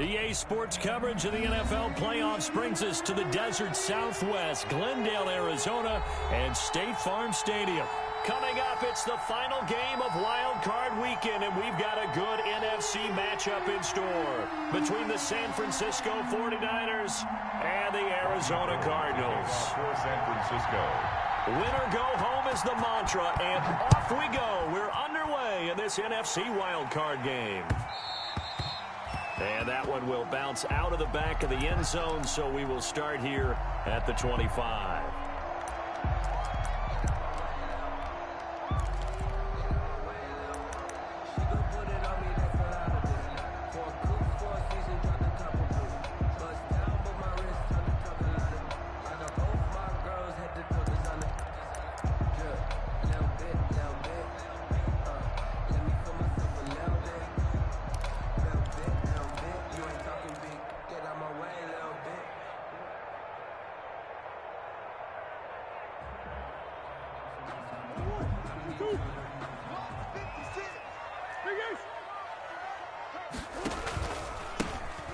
EA Sports coverage of the NFL playoffs brings us to the desert Southwest, Glendale, Arizona, and State Farm Stadium. Coming up, it's the final game of Wild Card Weekend, and we've got a good NFC matchup in store between the San Francisco 49ers and the Arizona Cardinals. For San Francisco. Win or go home is the mantra, and off we go. We're underway in this NFC Wild Card game. And that one will bounce out of the back of the end zone, so we will start here at the 25.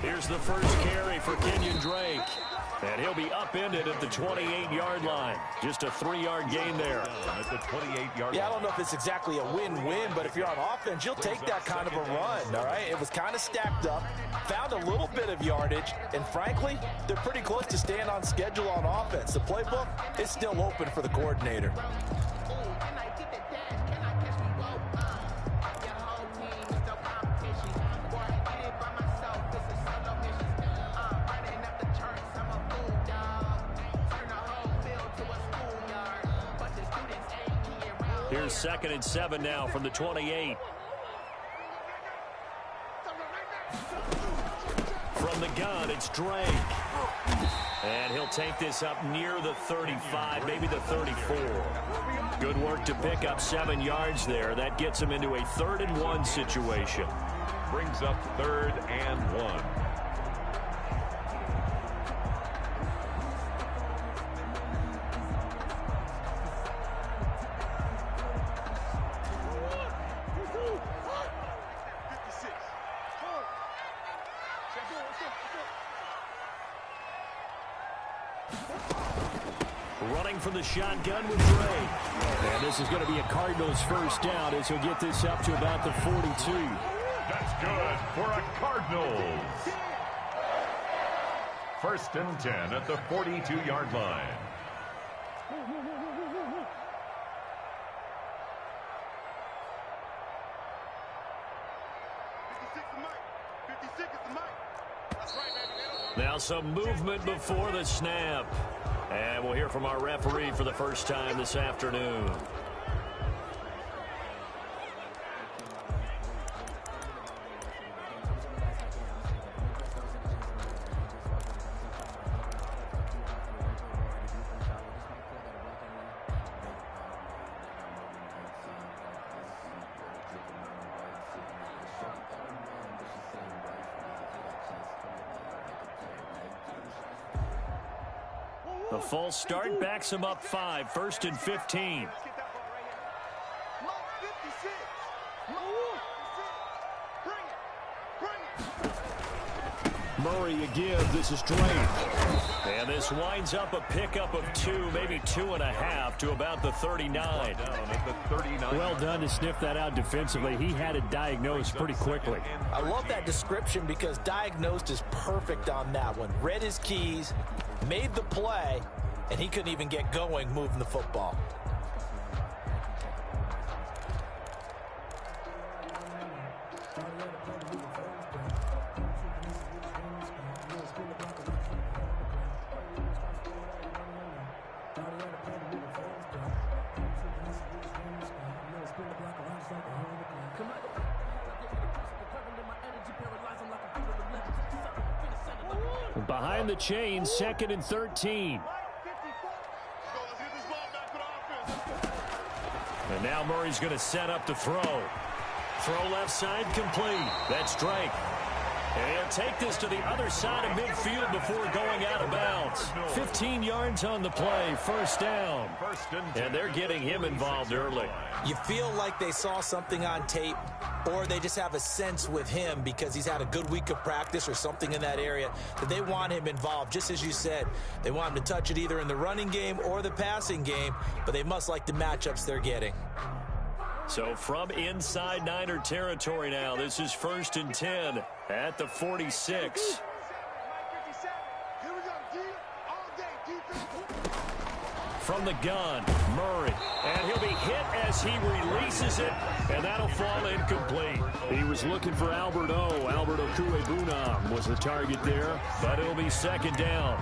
Here's the first carry for Kenyon Drake. And he'll be upended at the 28-yard line. Just a 3-yard gain there. At the 28-yard line. Yeah, I don't know if it's exactly a win-win, but if you're on offense, you'll take that kind of a run, all right? It was kind of stacked up, found a little bit of yardage, and frankly, they're pretty close to staying on schedule on offense. The playbook is still open for the coordinator. Here's 2nd and 7 now from the 28. From the gun, it's Drake. And he'll take this up near the 35, maybe the 34. Good work to pick up 7 yards there. That gets him into a 3rd and 1 situation. Brings up 3rd and 1. Running from the shotgun with Drake. And this is going to be a Cardinals first down as he'll get this up to about the 42. That's good for a Cardinals. 1st and 10 at the 42-yard line. Now some movement before the snap. And we'll hear from our referee for the first time this afternoon. The false start backs him up 5, 1st and 15. Murray again, this is Drake. And this winds up a pickup of 2, maybe 2.5 to about the 39. Well done to sniff that out defensively. He had it diagnosed pretty quickly. I love that description because diagnosed is perfect on that one. Read his keys, made the play, and he couldn't even get going moving the football. Behind the chain, 2nd and 13. And now Murray's going to set up to throw. Throw left side complete. That's Drake. And he'll take this to the other side of midfield before going out of bounds. 15 yards on the play, first down. And they're getting him involved early. You feel like they saw something on tape, or they just have a sense with him because he's had a good week of practice or something in that area that they want him involved. Just as you said, they want him to touch it either in the running game or the passing game, but they must like the matchups they're getting. So from inside Niner territory now, this is 1st and 10 at the 46. From the gun, Murray. And he'll be hit as he releases it, and that'll fall incomplete. He was looking for Albert O. Albert Okuebunam was the target there, but it'll be 2nd down.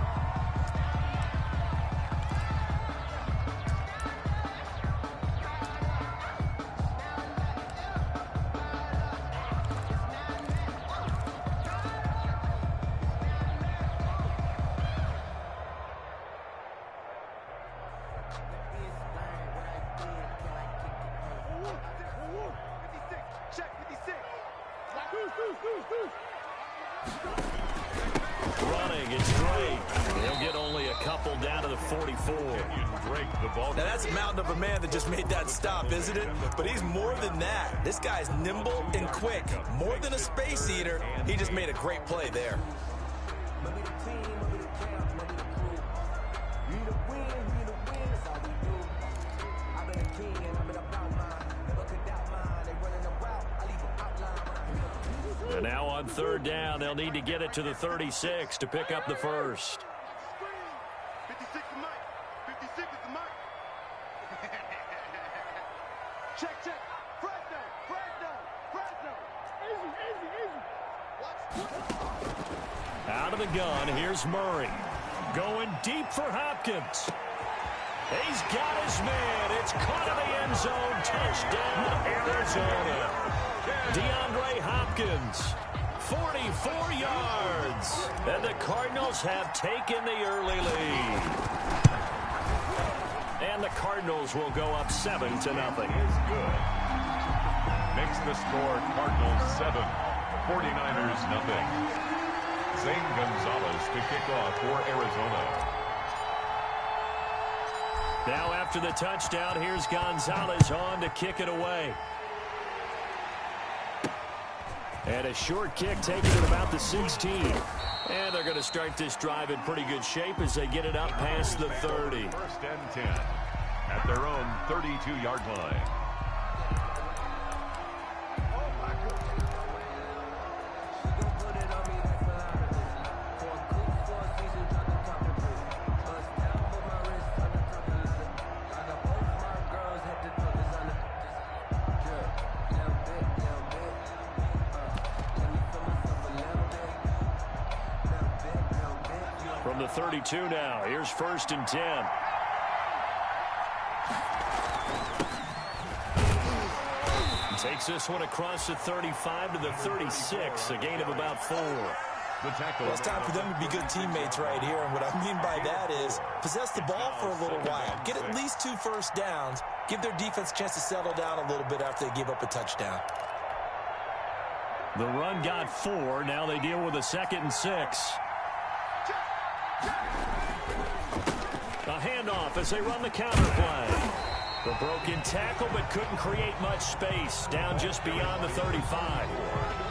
Running, it's Drake. He'll get only a couple down to the 44. Now that's a mountain of a man that just made that stop, isn't it? But he's more than that. This guy's nimble and quick. More than a space eater. He just made a great play there. And now on 3rd down, they'll need to get it to the 36 to pick up the first. 56 is Mike. 56 is the Mike. Check. Fresno. Easy. Out of the gun, here's Murray. Going deep for Hopkins. He's got his man. It's caught in the end zone. Touchdown, Arizona. DeAndre Hopkins, 44 yards. And the Cardinals have taken the early lead. And the Cardinals will go up 7-0. Is good. Makes the score Cardinals 7, 49ers nothing. Zane Gonzalez to kick off for Arizona. Now after the touchdown, here's Gonzalez on to kick it away. And a short kick taken at about the 16. And they're going to start this drive in pretty good shape as they get it up past the 30. 1st and 10 at their own 32-yard line. From the 32 now, here's 1st and 10. Takes this one across the 35 to the 36, a gain of about 4. Well, it's time for them to be good teammates right here, and what I mean by that is possess the ball for a little while. Get at least 2 first downs. Give their defense a chance to settle down a little bit after they give up a touchdown. The run got 4. Now they deal with a 2nd and 6. A handoff as they run the counter play. The broken tackle, but couldn't create much space. Down just beyond the 35.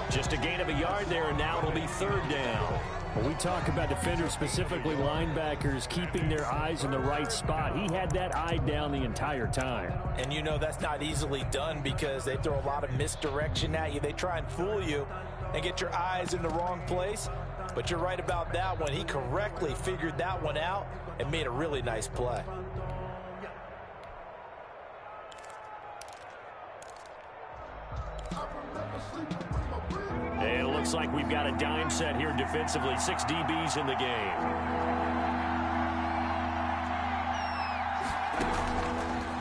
Just a gain of a yard there, and now it'll be 3rd down. When we talk about defenders, specifically linebackers, keeping their eyes in the right spot, he had that eye down the entire time. And you know that's not easily done because they throw a lot of misdirection at you. They try and fool you and get your eyes in the wrong place. But you're right about that one. He correctly figured that one out and made a really nice play. And it looks like we've got a dime set here defensively. 6 DBs in the game.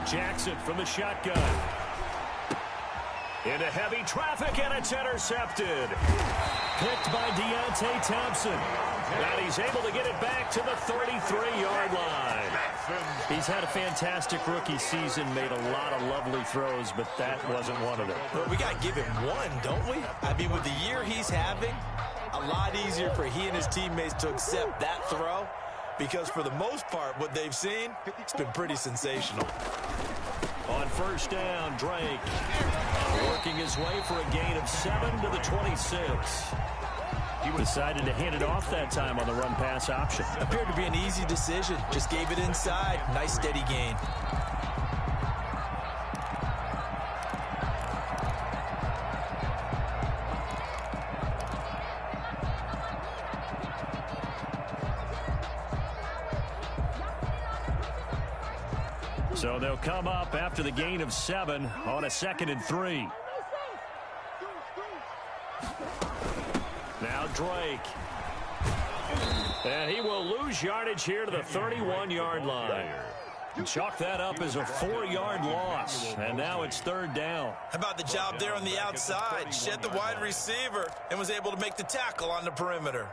Jackson from the shotgun. Into heavy traffic, and it's intercepted. Picked by Deontay Thompson. And he's able to get it back to the 33-yard line. He's had a fantastic rookie season, made a lot of lovely throws, but that wasn't one of them. But we got to give him one, don't we? I mean, with the year he's having, a a lot easier for he and his teammates to accept that throw because for the most part, what they've seen, it's been pretty sensational. On first down, Drake working his way for a gain of 7 to the 26. He decided to hand it off that time on the run-pass option. Appeared to be an easy decision. Just gave it inside. Nice, steady gain. So they'll come up after the gain of 7 on a 2nd and 3. Now Drake. And he will lose yardage here to the 31-yard line. Chalk that up as a 4-yard loss. And now it's 3rd down. How about the job there on the outside? Shed the wide receiver and was able to make the tackle on the perimeter.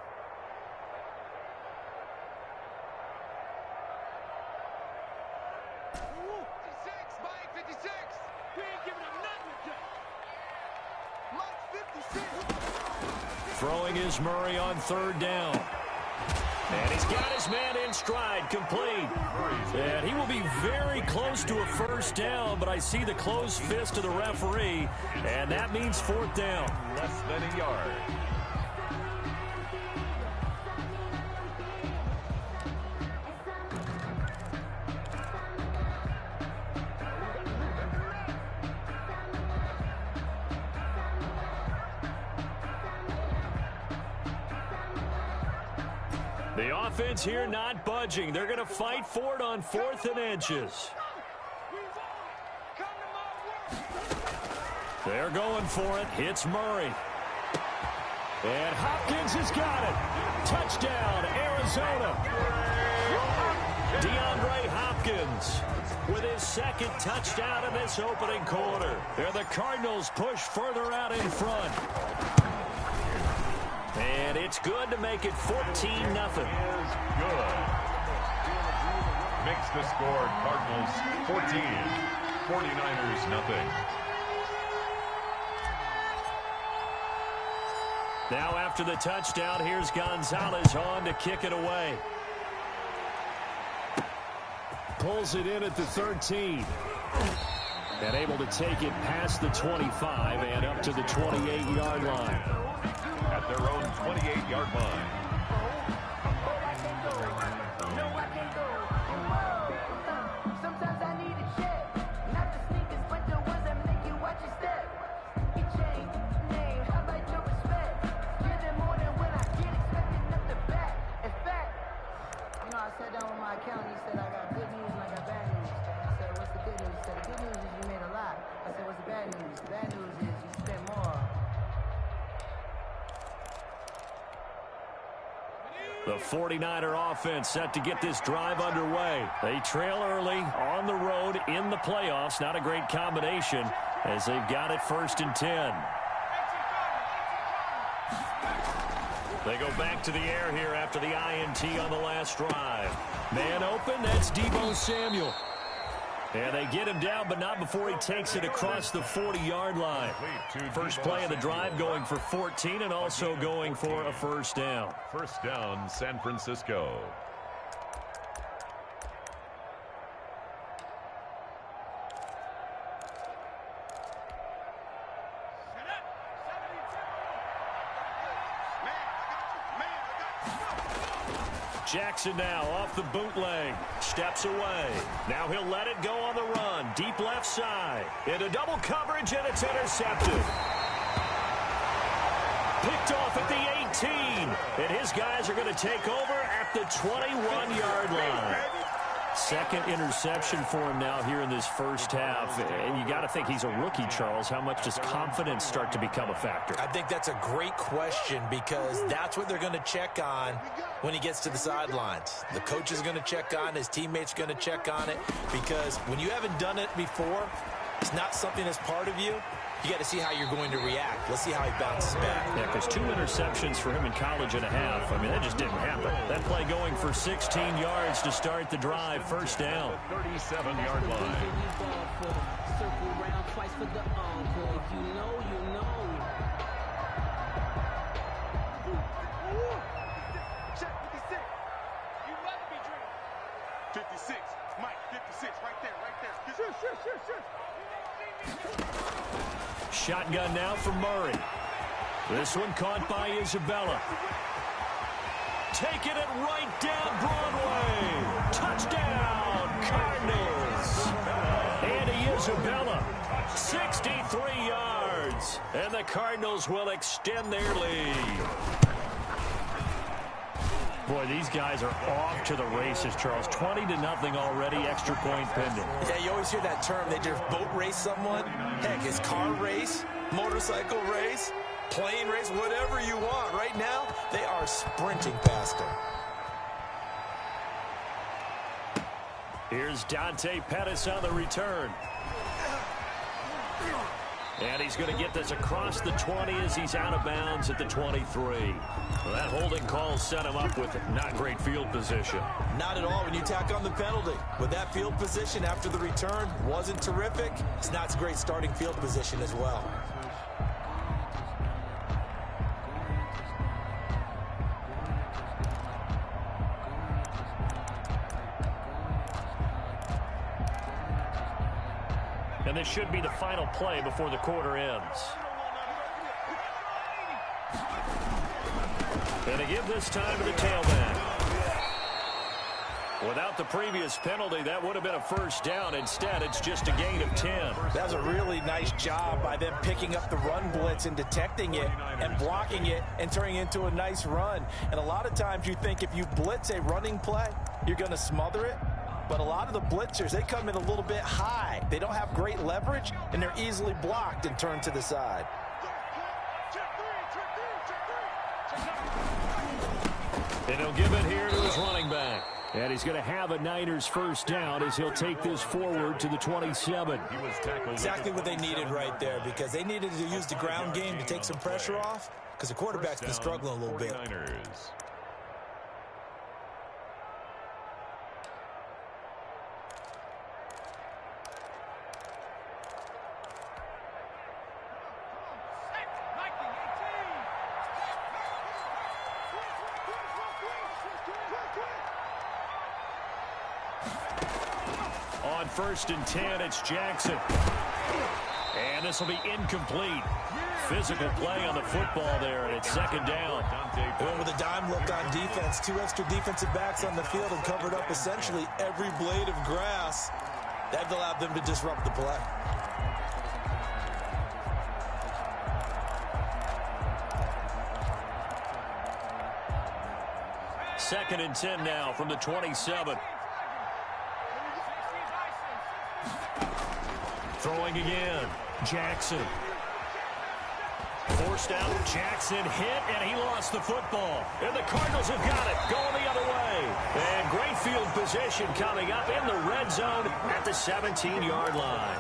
Throwing is Murray on 3rd down. And he's got his man in stride, complete. And he will be very close to a 1st down, but I see the closed fist of the referee, and that means 4th down. Less than a yard. The offense here not budging. They're going to fight for it on 4th and inches. They're going for it. Hits Murray. And Hopkins has got it. Touchdown, Arizona. DeAndre Hopkins with his 2nd touchdown in this opening quarter. And the Cardinals push further out in front. And it's good to make it 14-0. Is good. Makes the score Cardinals 14, 49ers nothing. Now after the touchdown, here's Gonzalez on to kick it away. Pulls it in at the 13. And able to take it past the 25 and up to the 28-yard line. At their own 28-yard line. Sometimes I need a check. Not the sneakers, but the ones that make you watch your step. Your chain, name, how about your respect? Give them more than when I get expected up the back. In fact, you know, I sat down with my accountant. He said, I got good news and I got bad news. I said, what's the good news? He said, the good news is you made a lot. I said, what's the bad news? The bad news is you spent more. The 49er offense set to get this drive underway. They trail early on the road in the playoffs. Not a great combination as they've got it 1st and 10. They go back to the air here after the INT on the last drive. Man open, that's Deebo Samuel. And they get him down, but not before he takes it across the 40-yard line. First play of the drive going for 14 and also going for a 1st down. 1st down, San Francisco. Jackson now off the bootleg. Steps away. Now he'll let it go on the run. Deep left side. Into double coverage, and it's intercepted. Picked off at the 18. And his guys are going to take over at the 21-yard line. 2nd interception for him now here in this 1st half. And you got to think he's a rookie, Charles. How much does confidence start to become a factor? I think that's a great question because that's what they're going to check on when he gets to the sidelines. The coach is going to check on, his teammates are going to check on it because when you haven't done it before, it's not something that's part of you. You got to see how you're going to react. Let's see how he bounces back. Yeah, because 2 interceptions for him in college and a half. I mean, that just didn't happen. That play going for 16 yards to start the drive. 1st down. 37-yard line. Circle round twice for the encore. If you know, you know. shotgun now from Murray. This one caught by Isabella. Taking it right down Broadway. Touchdown, Cardinals. Andy Isabella, 63 yards. And the Cardinals will extend their lead. Boy, these guys are off to the races, Charles. 20-0 already, extra point pending. Yeah, you always hear that term. They just boat race someone. Heck, it's car race, motorcycle race, plane race, whatever you want. Right now, they are sprinting past them. Here's Dante Pettis on the return. And he's going to get this across the 20 as he's out of bounds at the 23. Well, that holding call set him up with not great field position. Not at all when you tack on the penalty. With that field position after the return wasn't terrific. It's not a great starting field position as well. And this should be the final play before the quarter ends. And to give this time to the tailback. Without the previous penalty, that would have been a first down. Instead, it's just a gain of 10. That was a really nice job by them picking up the run blitz and detecting it and blocking it and turning it into a nice run. And a lot of times you think if you blitz a running play, you're going to smother it. But a lot of the blitzers, they come in a little bit high. They don't have great leverage, and they're easily blocked and turned to the side. And he'll give it here to his running back. And he's going to have a Niners first down as he'll take this forward to the 27. Exactly what they needed right there, because they needed to use the ground game to take some pressure off, because the quarterback's been struggling a little bit. On 1st and 10, it's Jackson. And this will be incomplete. Physical play on the football there, and it's second down. Going with a dime look on defense. 2 extra defensive backs on the field and covered up essentially every blade of grass. That allowed them to disrupt the play. Second and 10 now from the 27. Throwing again. Jackson. Forced out. Jackson hit, and he lost the football. And the Cardinals have got it. Going the other way. And great field position coming up in the red zone at the 17-yard line.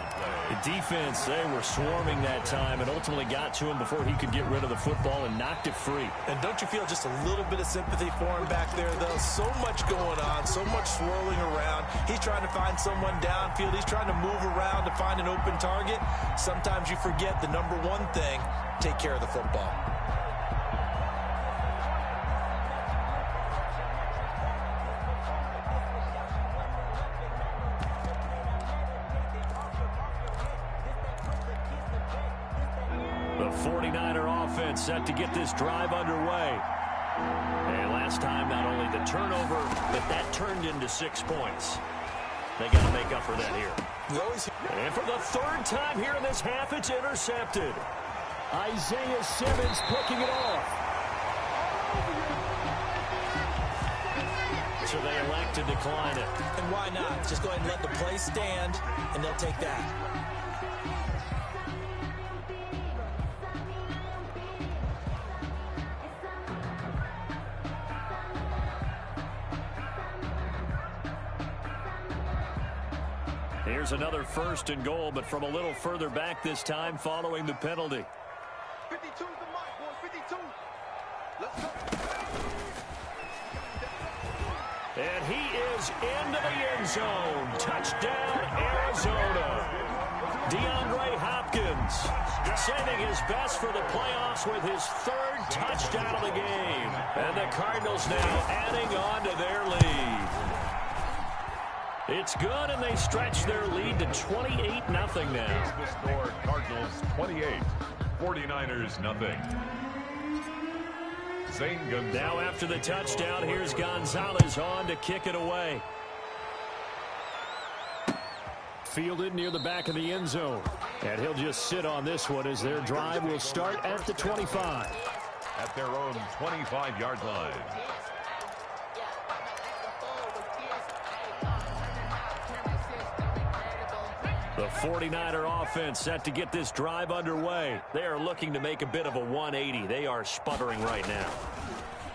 The defense, they were swarming that time and ultimately got to him before he could get rid of the football and knocked it free. And don't you feel just a little bit of sympathy for him back there, though? So much going on, so much swirling around. He's trying to find someone downfield. He's trying to move around to find an open target. Sometimes you forget the number one thing: take care of the football. The 49er offense set to get this drive underway. And last time, not only the turnover, but that turned into 6 points. They got to make up for that here. And for the third time here in this half, it's intercepted. Isaiah Simmons picking it off. So they elect to decline it. And why not? Just go ahead and let the play stand, and they'll take that. Here's another 1st and goal, but from a little further back this time following the penalty. 52's the mark, boys. 52. Let's go. And he is into the end zone. Touchdown, Arizona. DeAndre Hopkins saving his best for the playoffs with his 3rd touchdown of the game. And the Cardinals now adding on to their lead. It's good, and they stretch their lead to 28-0 now. The score, Cardinals 28, 49ers nothing. Zane Gonzalez. Now after the touchdown, here's Gonzalez on to kick it away. Fielded near the back of the end zone. And he'll just sit on this one as their drive will start at the 25. At their own 25-yard line. The 49er offense set to get this drive underway. They are looking to make a bit of a 180. They are sputtering right now.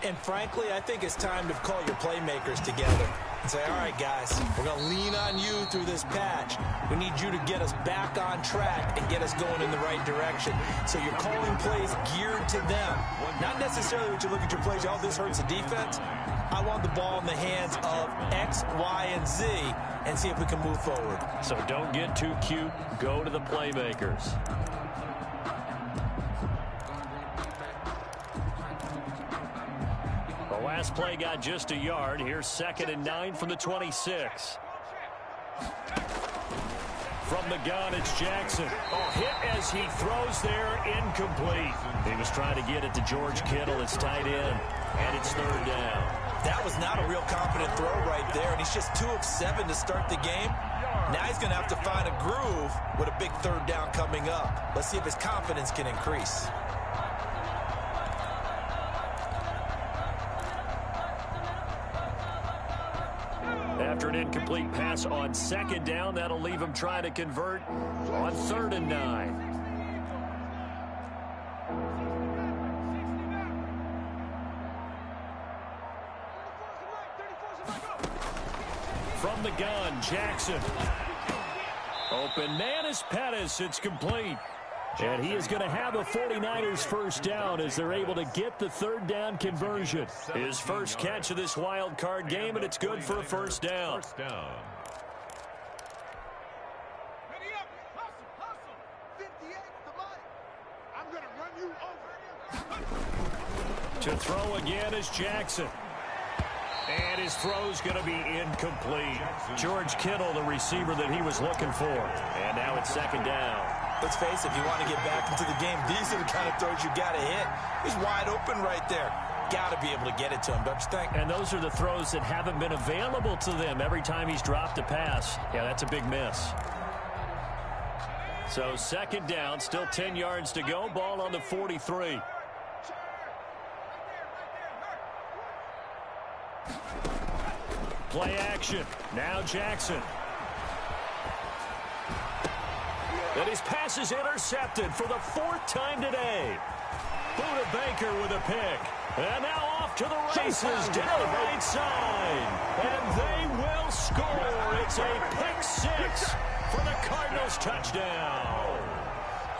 And frankly, I think it's time to call your playmakers together and say, all right, guys, we're going to lean on you through this patch. We need you to get us back on track and get us going in the right direction. So you're calling plays geared to them. Not necessarily what you look at your plays, oh, this hurts the defense. I want the ball in the hands of X, Y, and Z and see if we can move forward. So don't get too cute. Go to the playmakers. The last play got just a yard. Here's 2nd and 9 from the 26. From the gun, it's Jackson. Oh, hit as he throws there, incomplete. He was trying to get it to George Kittle, his tight end, and it's 3rd down. That was not a real confident throw right there, and he's just 2 of 7 to start the game. Now he's going to have to find a groove with a big 3rd down coming up. Let's see if his confidence can increase. After an incomplete pass on 2nd down, that'll leave him trying to convert on 3rd and 9. From the gun, Jackson. Open man is Pettis. It's complete. And he is going to have a 49ers first down as they're able to get the 3rd down conversion. His first catch of this wild card game, and it's good for a first down. To throw again is Jackson. And his throw's going to be incomplete. George Kittle, the receiver that he was looking for. And now it's 2nd down. Let's face it, if you want to get back into the game, these are the kind of throws you got to hit. He's wide open right there. Got to be able to get it to him, don't you think? And those are the throws that haven't been available to them every time he's dropped a pass. Yeah, that's a big miss. So 2nd down, still 10 yards to go. Ball on the 43. Play action. Now Jackson. And his pass is intercepted for the 4th time today. Buda Baker with a pick. And now off to the races down the right side. And they will score. It's a pick 6 for the Cardinals touchdown.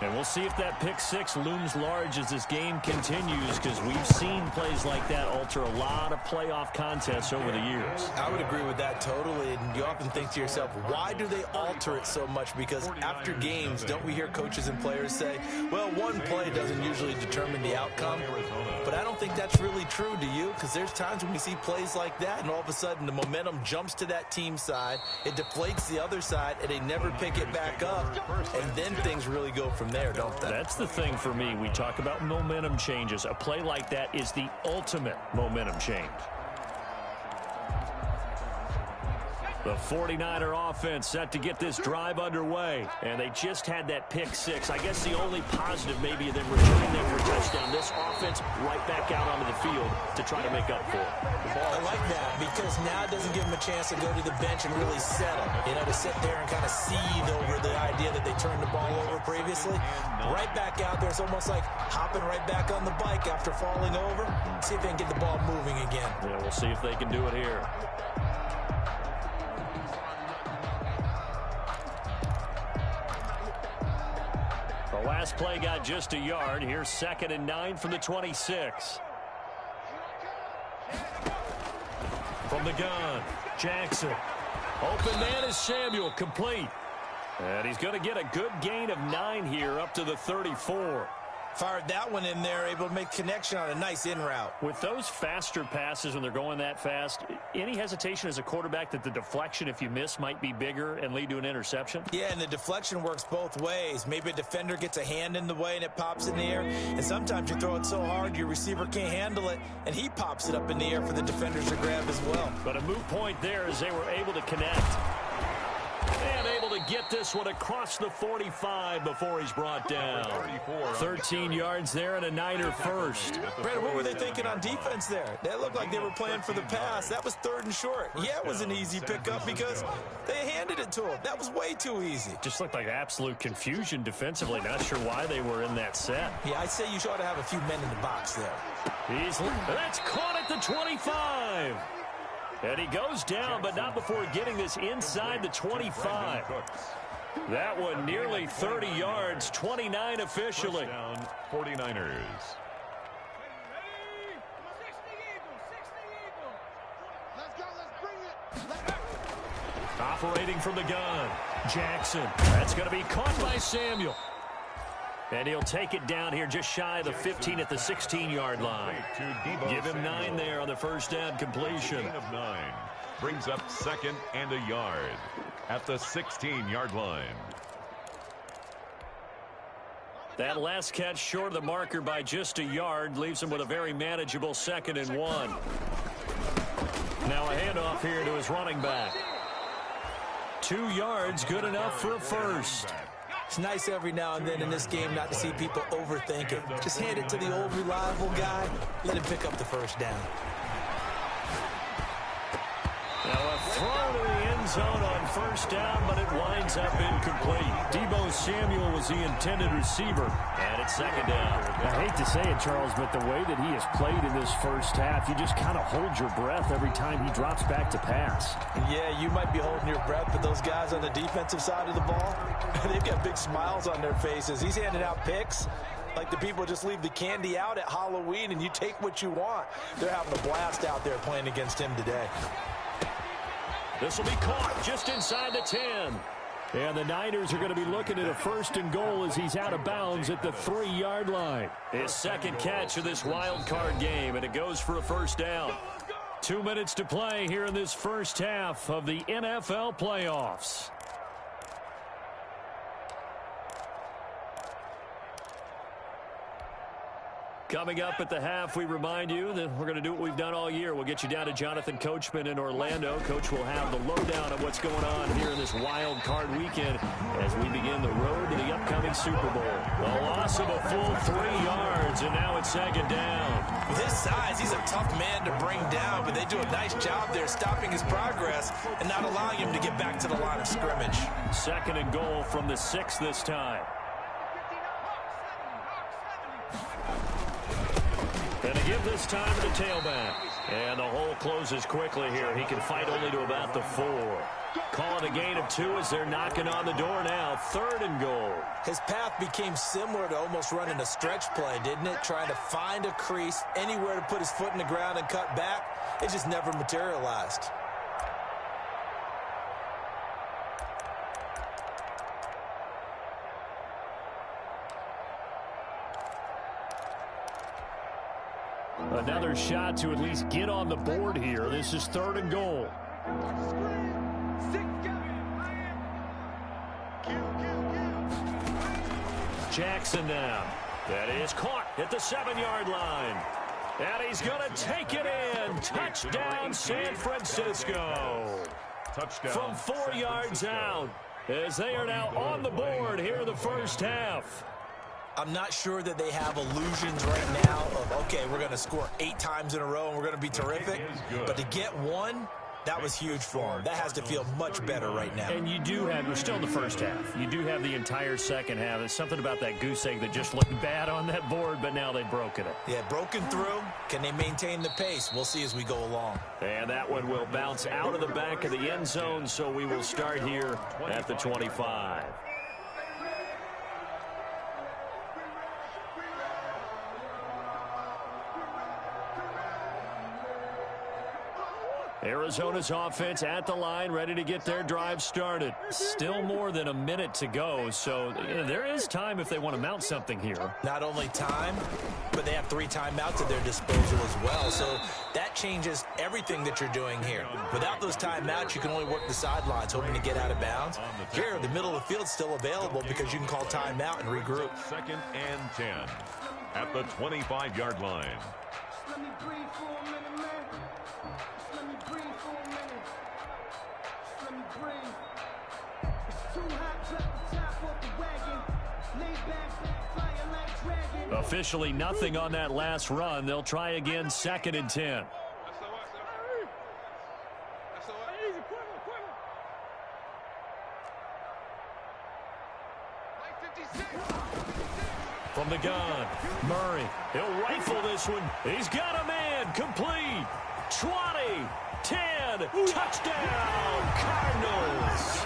And we'll see if that pick 6 looms large as this game continues, because we've seen plays like that alter a lot of playoff contests over the years. I would agree with that totally. And you often think to yourself, why do they alter it so much? Because after games, don't we hear coaches and players say, well, one play doesn't usually determine the outcome. But I don't think that's really true, do you? Because there's times when we see plays like that, and all of a sudden the momentum jumps to that team side, it deflates the other side, and they never pick it back up, and then things really go from there, don't they? That's the thing for me. We talk about momentum changes. A play like that is the ultimate momentum change. The 49er offense set to get this drive underway. And they just had that pick 6. I guess the only positive maybe of them returning there for a touchdown. This offense right back out onto the field to try to make up for it. I like that, because now it doesn't give them a chance to go to the bench and really settle. You know, to sit there and kind of seethe over the idea that they turned the ball over previously. Right back out there, it's almost like hopping right back on the bike after falling over. See if they can get the ball moving again. Yeah, we'll see if they can do it here. The last play got just a yard. Here's 2nd and 9 from the 26. From the gun, Jackson. Open man is Samuel, complete. And he's going to get a good gain of 9 here up to the 34. Fired that one in there, able to make connection on a nice in route. With those faster passes when they're going that fast, any hesitation as a quarterback that the deflection, if you miss, might be bigger and lead to an interception? Yeah, and the deflection works both ways. Maybe a defender gets a hand in the way and it pops in the air, and sometimes you throw it so hard your receiver can't handle it, and he pops it up in the air for the defenders to grab as well. But a moot point there as they were able to connect. And able to get this one across the 45 before he's brought down. 13 yards there and a Niner first. Brandon, what were they thinking on defense there? That looked like they were playing for the pass. That was 3rd and short. Yeah, it was an easy pickup because they handed it to him. That was way too easy. Just looked like absolute confusion defensively. Not sure why they were in that set. Yeah, I'd say you ought to have a few men in the box there. That's caught at the 25. And he goes down, but not before getting this inside the 25. That one nearly 30 yards, 29 officially. Down, 49ers. Let's go, let's bring it. Operating from the gun, Jackson. That's going to be caught by Samuel. And he'll take it down here just shy of the 15 at the 16-yard line. Give him 9 there on the first down completion. Gain of 9. Brings up 2nd and a yard at the 16-yard line. That last catch short of the marker by just a yard leaves him with a very manageable 2nd and 1. Now a handoff here to his running back. 2 yards, good enough for a first. It's nice every now and then in this game not to see people overthink it. Just hand it to the old reliable guy. Let him pick up the first down. Now a throw to the end zone on first down, but it winds up incomplete. Deebo Samuel was the intended receiver, and it's 2nd down. I hate to say it, Charles, but the way that he has played in this first half, you just kind of hold your breath every time he drops back to pass. Yeah, you might be holding your breath, but those guys on the defensive side of the ball, they've got big smiles on their faces. He's handing out picks like the people just leave the candy out at Halloween and you take what you want. They're having a blast out there playing against him today. This will be caught just inside the 10. And the Niners are going to be looking at a 1st and goal as he's out of bounds at the 3-yard line. His 2nd catch of this wild card game, and it goes for a first down. 2 minutes to play here in this first half of the NFL playoffs. Coming up at the half, we remind you that we're going to do what we've done all year. We'll get you down to Jonathan Coachman in Orlando. Coach will have the lowdown of what's going on here in this wild card weekend as we begin the road to the upcoming Super Bowl. The loss of a full 3 yards, and now it's 2nd down. With his size, he's a tough man to bring down, but they do a nice job there stopping his progress and not allowing him to get back to the line of scrimmage. 2nd and goal from the 6 this time. And to give this time to the tailback. And the hole closes quickly here. He can fight only to about the 4. Call it a gain of 2 as they're knocking on the door now. 3rd and goal. His path became similar to almost running a stretch play, didn't it? Trying to find a crease, anywhere to put his foot in the ground and cut back. It just never materialized. Another shot to at least get on the board here. This is 3rd and goal. Jackson now. That is caught at the 7-yard line. And he's going to take it in. Touchdown, San Francisco. Touchdown from 4 yards out as they are now on the board here in the first half. I'm not sure that they have illusions right now of, okay, we're going to score 8 times in a row and we're going to be terrific. But to get one, that was huge for them. That has to feel much better right now. And you do have, we're still in the first half. You do have the entire second half. There's something about that goose egg that just looked bad on that board, but now they've broken it. Yeah, broken through. Can they maintain the pace? We'll see as we go along. And that one will bounce out of the back of the end zone, so we will start here at the 25. Arizona's offense at the line, ready to get their drive started. Still more than a minute to go, so there is time if they want to mount something here. Not only time, but they have 3 timeouts at their disposal as well, so that changes everything that you're doing here. Without those timeouts, you can only work the sidelines, hoping to get out of bounds. Here, the middle of the field's still available because you can call timeout and regroup. 2nd and 10 at the 25-yard line. Let me breathe for a minute, man. Let me breathe for a minute. Let me breathe. It's too hot, drop the top off the wagon. Lay back, fire like dragon. Officially nothing on that last run. They'll try again, 2nd and 10. From the gun, Murray. He'll rifle this one. He's got a man. Complete. 20, 10, touchdown, Cardinals.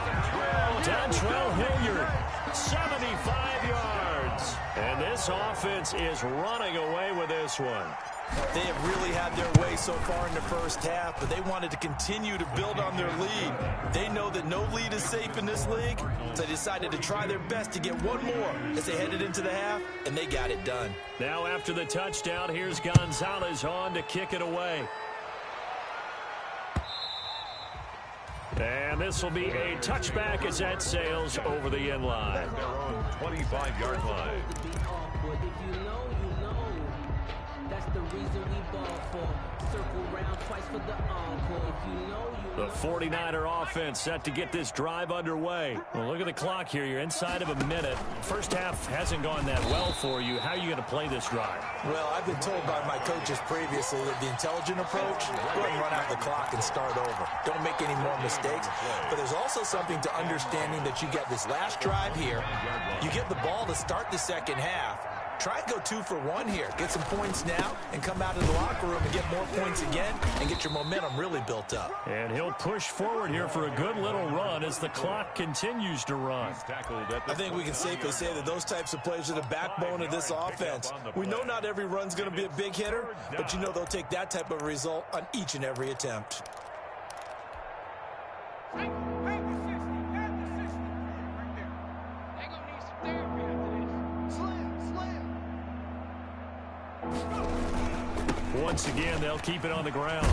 Dontrell Hilliard, 75 yards. And this offense is running away with this one. They have really had their way so far in the first half, but they wanted to continue to build on their lead. They know that no lead is safe in this league, so they decided to try their best to get one more as they headed into the half, and they got it done. Now after the touchdown, here's Gonzalez on to kick it away. And this will be a touchback as that sails over the end line. Their own 25-yard line. That's the reason we ball for. Circle round twice for the encore. If you know, you The 49er offense set to get this drive underway. Well, look at the clock here. You're inside of a minute. First half hasn't gone that well for you. How are you going to play this drive? Well, I've been told by my coaches previously that the intelligent approach, go ahead and run out the clock and start over. Don't make any more mistakes. But there's also something to understanding that you get this last drive here. You get the ball to start the second half. Try and go 2 for 1 here. Get some points now and come out of the locker room and get more points again and get your momentum really built up. And he'll push forward here for a good little run as the clock continues to run. I think we can safely say that those types of plays are the backbone of this offense. We know not every run's going to be a big hitter, but you know they'll take that type of result on each and every attempt. Once again, they'll keep it on the ground.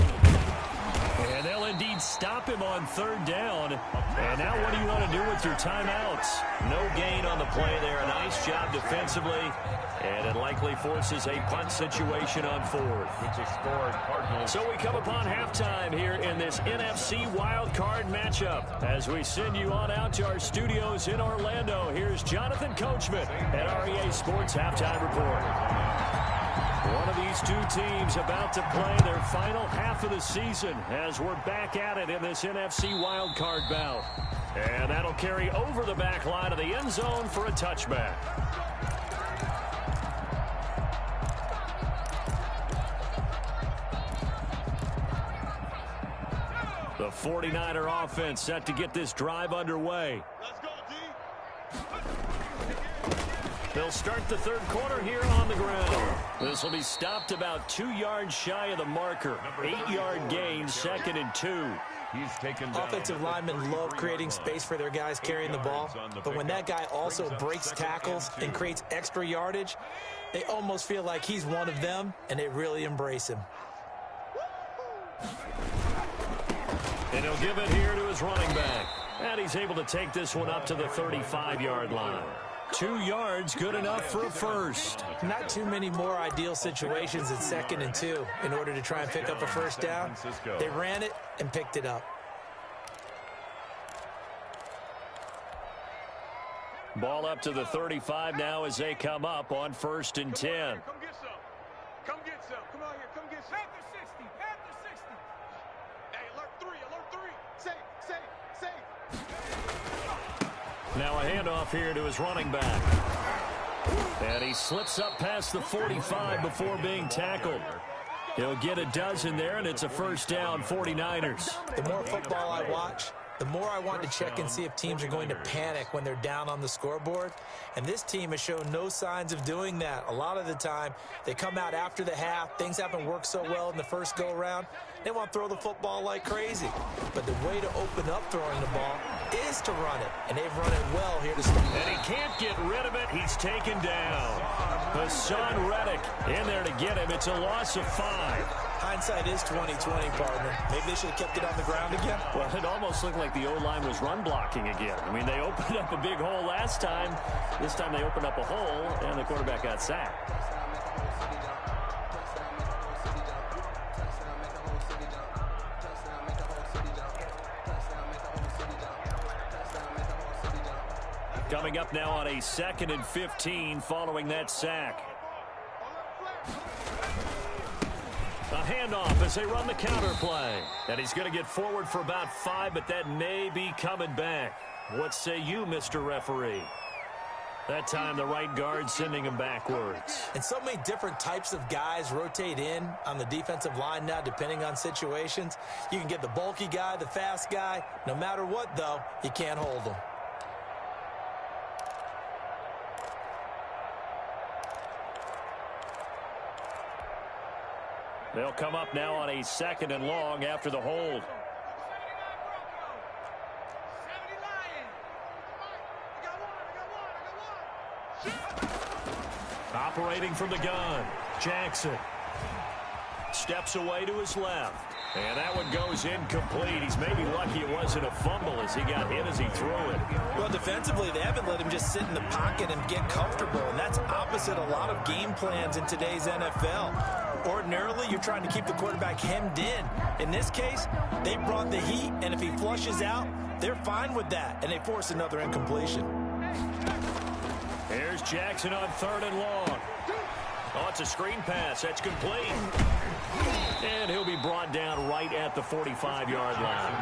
And they'll indeed stop him on 3rd down. And now what do you want to do with your timeouts? No gain on the play there. A nice job defensively. And it likely forces a punt situation on 4th. It's a score, Cardinals. So we come upon halftime here in this NFC wild card matchup. As we send you on out to our studios in Orlando, here's Jonathan Coachman at REA Sports Halftime Report. One of these two teams about to play their final half of the season as we're back at it in this NFC wildcard bout. And that'll carry over the back line of the end zone for a touchback. The 49er offense set to get this drive underway. Let's go, D. They'll start the 3rd quarter here on the ground. This will be stopped about 2 yards shy of the marker. 8-yard gain, 2nd and 2. He's taken down. Offensive linemen love creating space for their guys carrying the ball, but when that guy also breaks tackles and creates extra yardage, they almost feel like he's one of them, and they really embrace him. And he'll give it here to his running back. And he's able to take this one up to the 35-yard line. 2 yards, good enough for a first. Not too many more ideal situations in 2nd and 2 in order to try and pick up a first down. They ran it and picked it up. Ball up to the 35 now as they come up on 1st and 10. Come get some. Come get some. Come on here. Come get some. Panther 60. Panther 60. Hey, alert 3. Alert 3. Safe. Now a handoff here to his running back. And he slips up past the 45 before being tackled. He'll get a dozen there, and it's a first down, 49ers. The more football I watch, the more I want to check and see if teams are going to panic when they're down on the scoreboard. And this team has shown no signs of doing that. A lot of the time, they come out after the half. Things haven't worked so well in the first go-around. They want to throw the football like crazy. But the way to open up throwing the ball is to run it. And they've run it well here to start. And he can't get rid of it. He's taken down. Hassan Reddick in there to get him. It's a loss of 5. Hindsight is 20/20, partner. Maybe they should have kept it on the ground again. Well, it almost looked like the O-line was run blocking again. I mean, they opened up a big hole last time. This time they opened up a hole, and the quarterback got sacked. Coming up now on a 2nd and 15 following that sack. A handoff as they run the counter play. And he's going to get forward for about 5, but that may be coming back. What say you, Mr. Referee? That time the right guard sending him backwards. And so many different types of guys rotate in on the defensive line now depending on situations. You can get the bulky guy, the fast guy. No matter what, though, you can't hold them. They'll come up now on a 2nd and long after the hold. Operating from the gun, Jackson. Steps away to his left. And that one goes incomplete. He's maybe lucky it wasn't a fumble as he got hit as he threw it. Well, defensively, they haven't let him just sit in the pocket and get comfortable, and that's opposite a lot of game plans in today's NFL. Ordinarily, you're trying to keep the quarterback hemmed in. In this case, they brought the heat, and if he flushes out, they're fine with that, and they force another incompletion. Here's Jackson on 3rd and long. Oh, it's a screen pass. That's complete. And he'll be brought down right at the 45-yard line.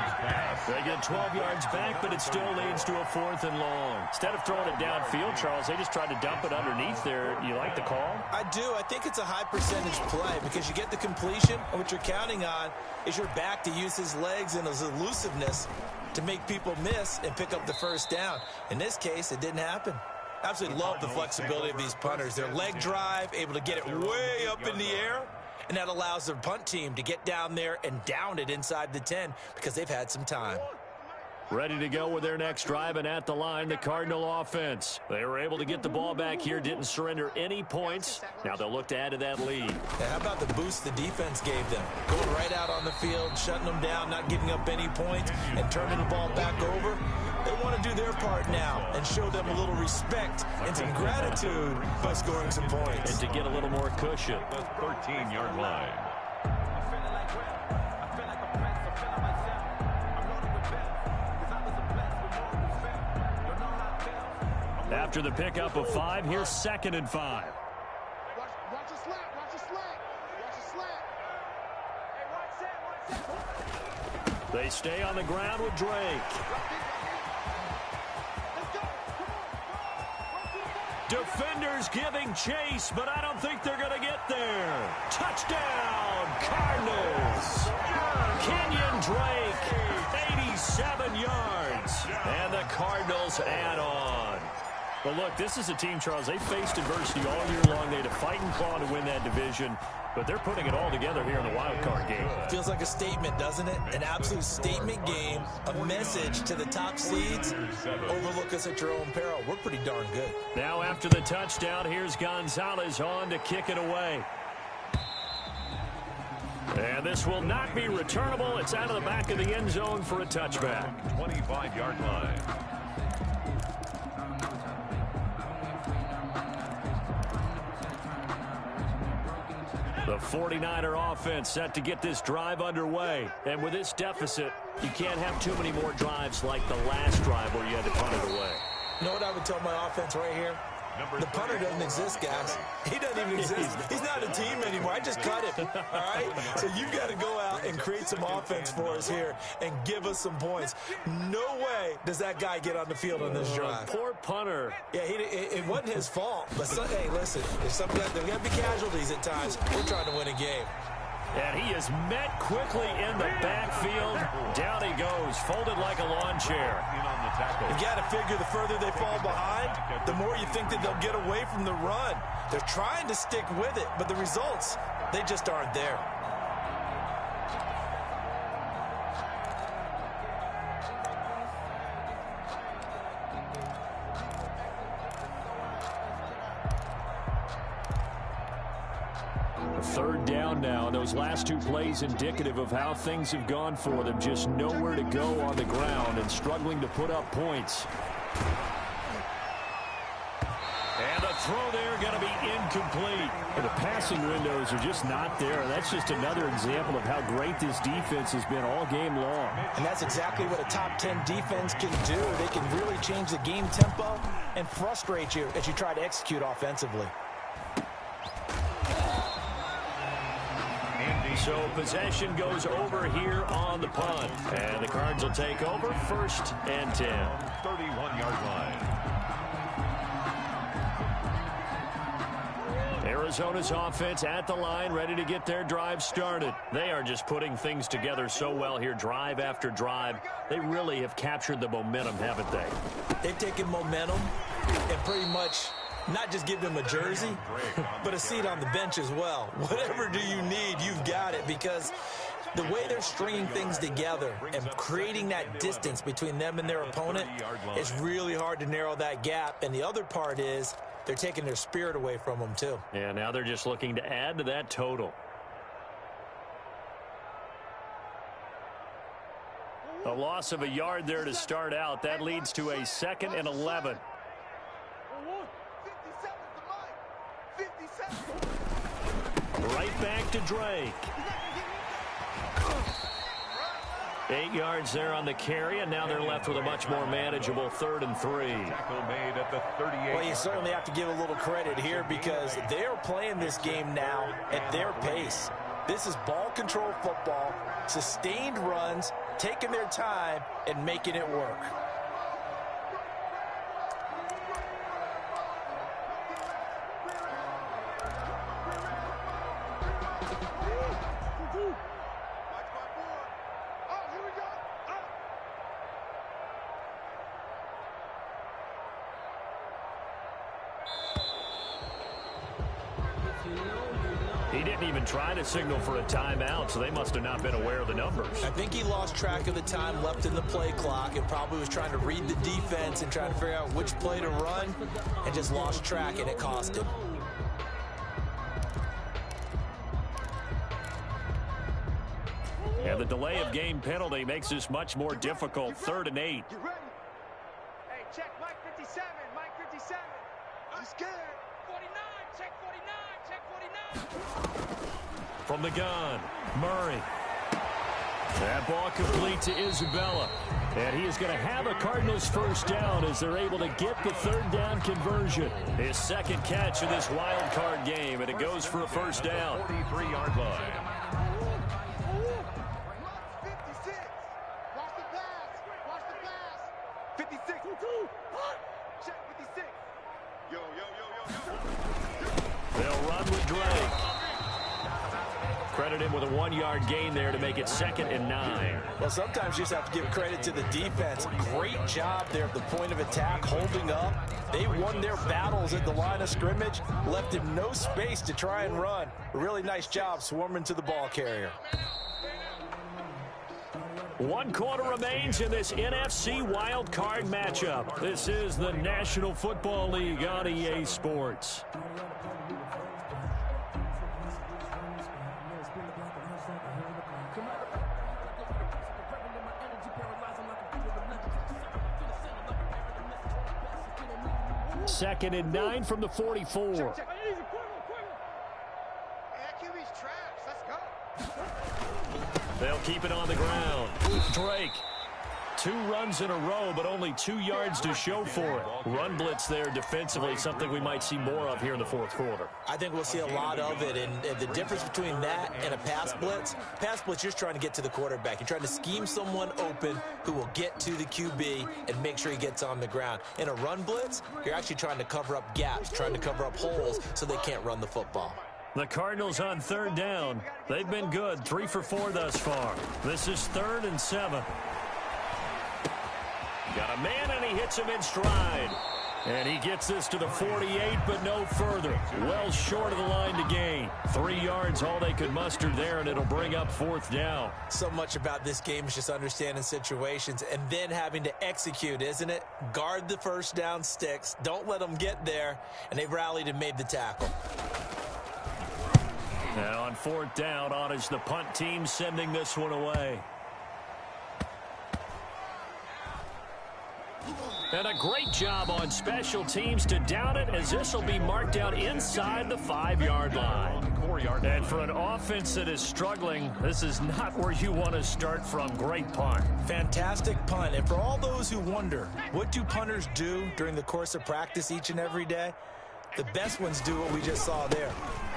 They get 12 yards back, but it still leads to a 4th and long. Instead of throwing it downfield, Charles, they just tried to dump it underneath there. You like the call? I do. I think it's a high percentage play because you get the completion, and what you're counting on is your back to use his legs and his elusiveness to make people miss and pick up the first down. In this case, it didn't happen. Absolutely love the flexibility of these punters. Their leg drive, able to get it way up in the air, and that allows the punt team to get down there and down it inside the 10 because they've had some time. Ready to go with their next drive, and at the line, the Cardinal offense. They were able to get the ball back here, didn't surrender any points. Now they'll look to add to that lead. And how about the boost the defense gave them? Going right out on the field, shutting them down, not giving up any points, and turning the ball back over. They want to do their part now and show them a little respect and some gratitude by scoring some points. And to get a little more cushion. The 13-yard line. After the pickup of 5, here's 2nd and 5. Watch the slap, watch the slap, watch the slap. Hey, watch that. They stay on the ground with Drake. Defenders giving chase, but I don't think they're going to get there. Touchdown, Cardinals. Kenyon Drake, 87 yards. And the Cardinals add on. But look, this is a team, Charles, they faced adversity all year long. They had to fight and claw to win that division, but they're putting it all together here in the wild card game. Feels like a statement, doesn't it? An absolute statement game, a message to the top seeds. Overlook us at your own peril. We're pretty darn good. Now after the touchdown, here's Gonzalez on to kick it away. And this will not be returnable. It's out of the back of the end zone for a touchback. 25-yard line. The 49er offense set to get this drive underway. And with this deficit, you can't have too many more drives like the last drive where you had to punt it away. You know what I would tell my offense right here? The punter doesn't exist, guys. He doesn't even exist. He's not a team anymore. I just cut him, all right? So you've got to go out and create some offense for us here and give us some points. No way does that guy get on the field on this drive. Poor punter. Yeah, it wasn't his fault. But, hey, listen, there's got to be casualties at times. We're trying to win a game. And he is met quickly in the backfield. Down he goes, folded like a lawn chair. You got to figure the further they fall behind, the more you think that they'll get away from the run. They're trying to stick with it, but the results, they just aren't there. Third down now. Those last two plays indicative of how things have gone for them. Just nowhere to go on the ground and struggling to put up points. And the throw there going to be incomplete. And the passing windows are just not there. That's just another example of how great this defense has been all game long. And that's exactly what a top 10 defense can do. They can really change the game tempo and frustrate you as you try to execute offensively. So possession goes over here on the punt. And the Cards will take over 1st and 10. 31-yard line. Arizona's offense at the line, ready to get their drive started. They are just putting things together so well here, drive after drive. They really have captured the momentum, haven't they? They've taken momentum and pretty much not just give them a jersey, but a seat on the bench as well. Whatever do you need, you've got it, because the way they're stringing things together and creating that distance between them and their opponent is really hard to narrow that gap. And the other part is they're taking their spirit away from them too. Yeah, now they're just looking to add to that total. A loss of a yard there to start out. That leads to a 2nd and 11. Right back to Drake. 8 yards there on the carry, and now they're left with a much more manageable 3rd and 3. Tackle made at the 38. Well, you certainly have to give a little credit here because they're playing this game now at their pace. This is ball control football, sustained runs, taking their time, and making it work. He didn't even try to signal for a timeout, so they must have not been aware of the numbers. I think he lost track of the time left in the play clock and probably was trying to read the defense and trying to figure out which play to run and just lost track, and it cost him. And the delay of game penalty makes this much more difficult. 3rd and 8. You ready? Hey, check Mike 57. Mike 57. I'm scared. 49. Check 49. Check 49. From the gun, Murray. That ball complete to Isabella. And he is going to have a Cardinals first down as they're able to get the 3rd down conversion. His 2nd catch of this wild card game, and it goes for a first down. 43-yard line. 56. Watch the pass. Watch the pass. 56. Check 56. Yo, yo, yo, yo, yo. They'll run with Drake. Credit him with a 1-yard gain there to make it 2nd and 9. Well, sometimes you just have to give credit to the defense. Great job there at the point of attack, holding up. They won their battles at the line of scrimmage, left him no space to try and run. A really nice job swarming to the ball carrier. 1 quarter remains in this NFC wild card matchup. This is the National Football League on EA Sports. Second and 9 from the 44. They'll keep it on the ground. Drake. 2 runs in a row, but only 2 yards to show for it. Run blitz there defensively, something we might see more of here in the 4th quarter. I think we'll see a lot of it, and the difference between that and a pass blitz, you're just trying to get to the quarterback. You're trying to scheme someone open who will get to the QB and make sure he gets on the ground. In a run blitz, you're actually trying to cover up gaps, trying to cover up holes so they can't run the football. The Cardinals on third down. They've been good, 3 for 4 thus far. This is 3rd and 7. Got a man, and he hits him in stride. And he gets this to the 48, but no further. Well short of the line to gain. 3 yards, all they could muster there, and it'll bring up 4th down. So much about this game is just understanding situations and then having to execute, isn't it? Guard the first down sticks. Don't let them get there. And they rallied and made the tackle. Now on 4th down, on is the punt team sending this one away. And a great job on special teams to down it, as this will be marked out inside the 5-yard line. And for an offense that is struggling, this is not where you want to start from. Great punt. Fantastic punt. And for all those who wonder, what do punters do during the course of practice each and every day? The best ones do what we just saw there.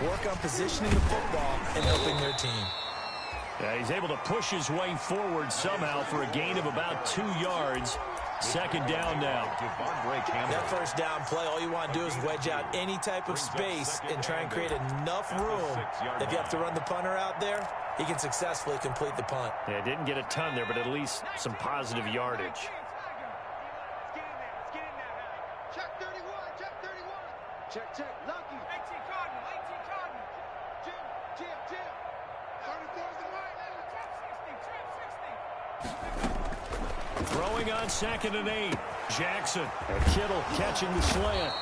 Work on positioning the football and helping their team. Yeah, he's able to push his way forward somehow for a gain of about 2 yards. 2nd down now. That first down play, all you want to do is wedge out any type of space and try and create enough room. If you have to run the punter out there, he can successfully complete the punt. Yeah, didn't get a ton there, but at least some positive yardage. Check 31, check 31. Check, Lucky. 18 Cardinal, 18 Cardinal. Jim. 34's the right. Trap 60. Throwing on 2nd and 8. Jackson and Kittle catching the slant.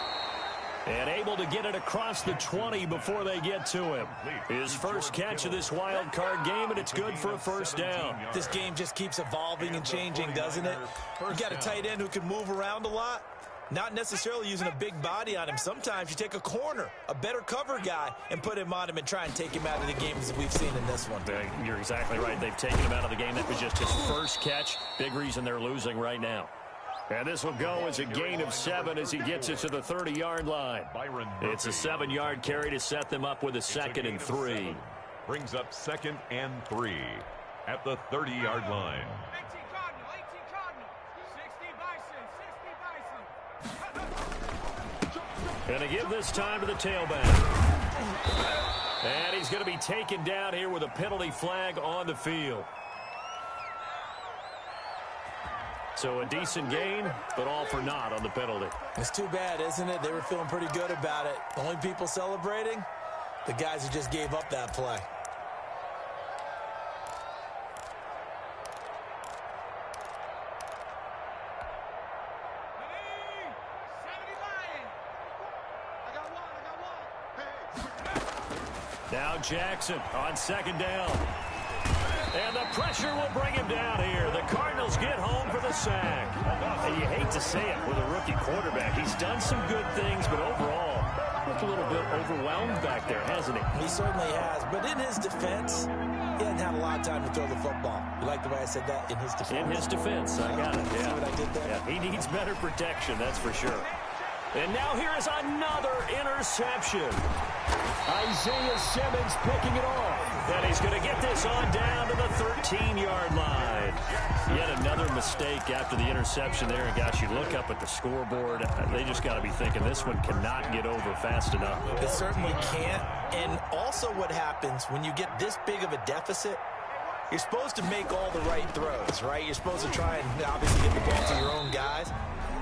And able to get it across the 20 before they get to him. His first catch of this wild card game, and it's good for a 1st down. This game just keeps evolving and changing, doesn't it? You got a tight end who can move around a lot. Not necessarily using a big body on him. Sometimes you take a corner, a better cover guy, and put him on him and try and take him out of the game, as we've seen in this one. You're exactly right. They've taken him out of the game. That was just his first catch. Big reason they're losing right now. And this will go as a gain of 7 as he gets it to the 30-yard line. It's a 7-yard carry to set them up with a 2nd and 3. Brings up 2nd and 3 at the 30-yard line. Going to give this time to the tailback. And he's going to be taken down here with a penalty flag on the field. So a decent gain, but all for naught on the penalty. It's too bad, isn't it? They were feeling pretty good about it. The only people celebrating, the guys who just gave up that play. Now Jackson on 2nd down. And the pressure will bring him down here. The Cardinals get home for the sack. And you hate to say it with a rookie quarterback. He's done some good things, but overall, looked a little bit overwhelmed back there, hasn't he? He certainly has. But in his defense, he hasn't had a lot of time to throw the football. You like the way I said that? In his defense? In his defense. I got it. See what I did there? Yeah, he needs better protection, that's for sure. And now here is another interception. Isaiah Simmons picking it off. And he's going to get this on down to the 13-yard line. Yet another mistake after the interception there. And gosh, you look up at the scoreboard, they just got to be thinking this one cannot get over fast enough. It certainly can't. And also what happens when you get this big of a deficit, you're supposed to make all the right throws, right? You're supposed to try and obviously get the ball to your own guys.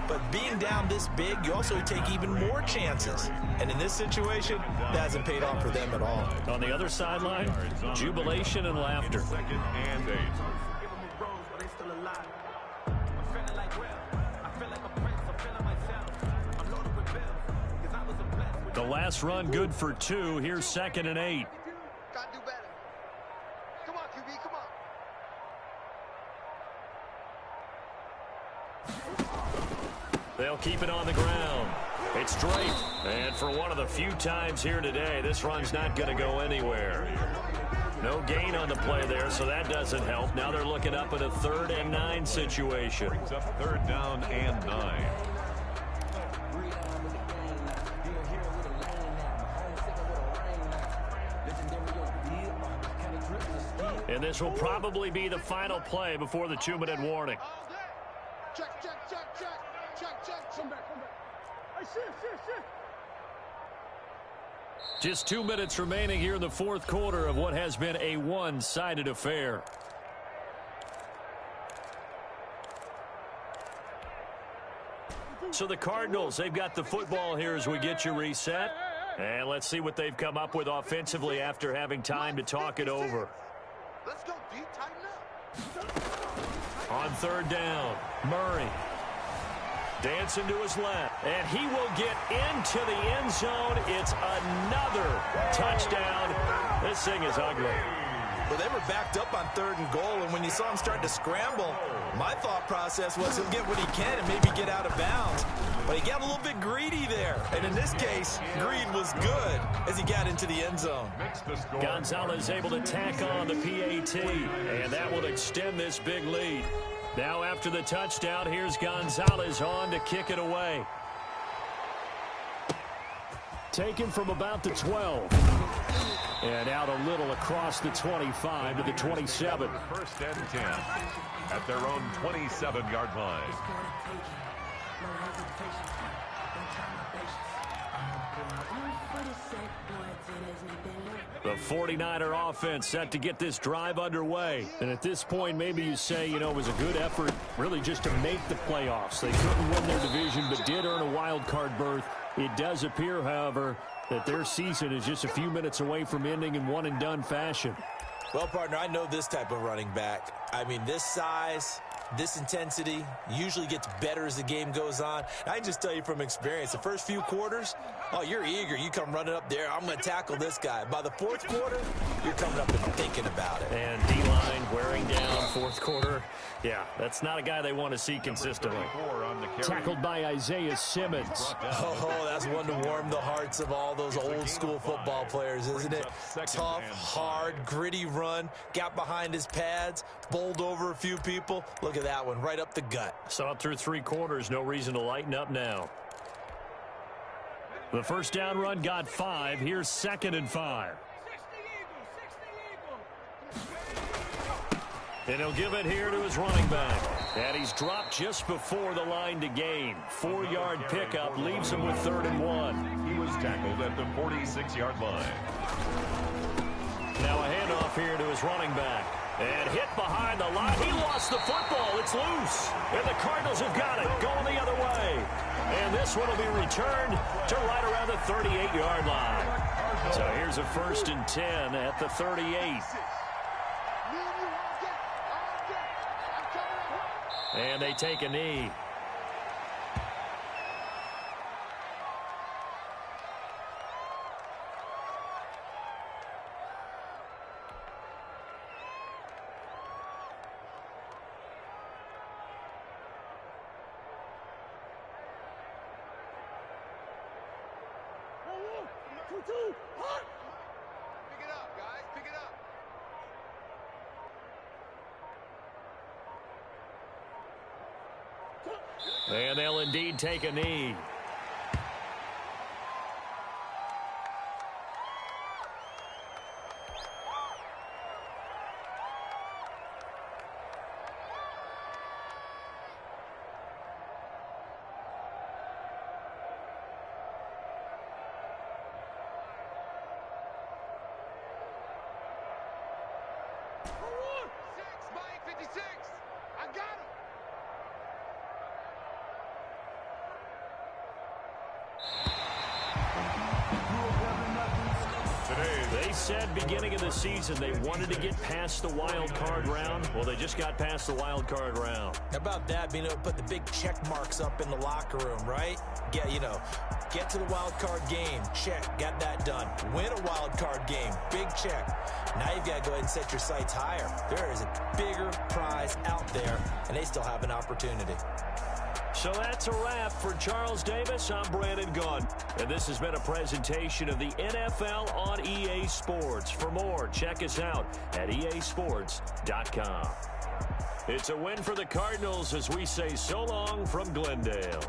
But being down this big, you also take even more chances. And in this situation, that hasn't paid off for them at all. On the other sideline, jubilation and laughter. 2nd and 8. The last run good for 2. Here's 2nd and 8. Gotta do better. Come on, QB, come on. They'll keep it on the ground. It's Drake. And for one of the few times here today, this run's not going to go anywhere. No gain on the play there, so that doesn't help. Now they're looking up at a 3rd and 9 situation. Brings up 3rd down and 9. And this will probably be the final play before the 2-minute warning. Check. Come back. Hey, shift. Just 2 minutes remaining here in the fourth quarter of what has been a one-sided affair. So the Cardinals, they've got the football here as we get you reset. And let's see what they've come up with offensively after having time to talk it over. Let's go deep, tighten up. On third down, Murray. Dancing to his left, and he will get into the end zone. It's another touchdown. This thing is ugly. Well, they were backed up on third and goal, and when you saw him start to scramble, my thought process was he'll get what he can and maybe get out of bounds. But he got a little bit greedy there, and in this case, greed was good as he got into the end zone. Gonzalez able to tack on the PAT, and that will extend this big lead. Now after the touchdown, here's Gonzalez on to kick it away. Taken from about the 12. And out a little across the 25 to the 27. First and 10 at their own 27-yard line. The 49er offense set to get this drive underway. And at this point, maybe you say, you know, it was a good effort really just to make the playoffs. They couldn't win their division but did earn a wild card berth. It does appear, however, that their season is just a few minutes away from ending in one-and-done fashion. Well, partner, I know this type of running back. I mean, this size, this intensity usually gets better as the game goes on. I can just tell you from experience, the first few quarters, oh, you're eager. You come running up there, I'm going to tackle this guy. By the fourth quarter, you're coming up and thinking about it. And D-line wearing down fourth quarter. Yeah, that's not a guy they want to see consistently. Tackled by Isaiah Simmons. Oh, that's one to warm the hearts of all those old-school football players, isn't it? Tough, hard, gritty run, got behind his pads, bowled over a few people. Look at that one, right up the gut. Saw it through three quarters, no reason to lighten up now. The first down run got 5. Here's 2nd and 5. And he'll give it here to his running back. And he's dropped just before the line to gain. 4-yard pickup leaves him with 3rd and 1. He was tackled at the 46-yard line. Now a handoff here to his running back. And hit behind the line. He lost the football. It's loose. And the Cardinals have got it. Going the other way. And this one will be returned to right around the 38-yard line. So here's a 1st and 10 at the 38. And they take a knee. Pick it up, guys. Pick it up. And they'll indeed take a knee. Mike 56. I got him. They said beginning of the season they wanted to get past the wild card round. Well, they just got past the wild card round. How about that, being able to put the big check marks up in the locker room, right? Get to the wild card game, check, got that done. Win a wild card game, big check. Now you've got to go ahead and set your sights higher. There is a bigger prize out there, and they still have an opportunity. So that's a wrap for Charles Davis. I'm Brandon Gunn. And this has been a presentation of the NFL on EA Sports. For more, check us out at easports.com. It's a win for the Cardinals as we say so long from Glendale.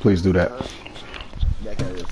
Please do that.